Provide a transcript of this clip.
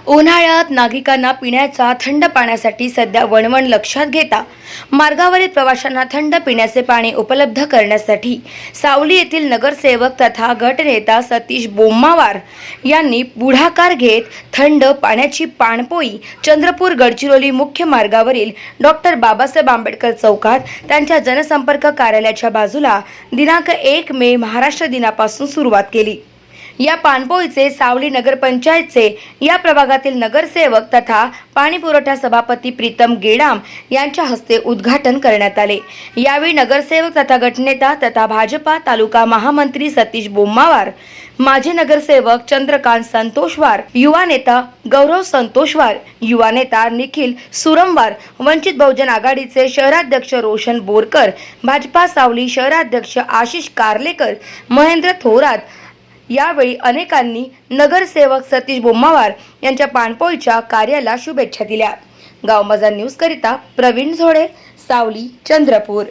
उन्हाळ्यात नागरिकांना पिण्याच्या थंड पाण्यासाठी सध्या वणवण लक्षात घेता मार्गावरील प्रवाशांना थंड पिण्याचे पाणी उपलब्ध करण्यासाठी सावली येथील नगरसेवक तथा गटनेता सतीश बोम्मावार यांनी पुढाकार घेत थंड पाण्याची पाणपोई चंद्रपूर गडचिरोली मुख्य मार्गावरील डॉक्टर बाबासाहेब आंबेडकर चौकात त्यांच्या जनसंपर्क कार्यालयाच्या बाजूला दिनांक 1 मे महाराष्ट्र दिनापासून सुरुवात केली। या पाणपोईचे सावली नगरपंचायतचे या प्रभागातील नगरसेवक तथा पाणी पुरवठा सभापती प्रीतम गेडाम यांच्या हस्ते उद्घाटन करण्यात आले। यावेळी नगरसेवक तथा गटनेता तथा भाजपा तालुका महामंत्री सतीश बोम्मावार, माजी नगरसेवक चंद्रकांत संतोषवार, युवा नेता गौरव संतोषवार, युवा नेता निखिल सुरमवार, वंचित बहुजन आघाडीचे शहराध्यक्ष रोशन बोरकर, भाजपा सावली शहराध्यक्ष आशिष कारलेकर, महेंद्र थोरात यावेळी अनेकांनी नगरसेवक सतीश बोम्मावार यांच्या पाणपोईच्या कार्याला शुभेच्छा दिल्या। गावमजा न्यूज करिता प्रवीण झोडे, सावली, चंद्रपूर।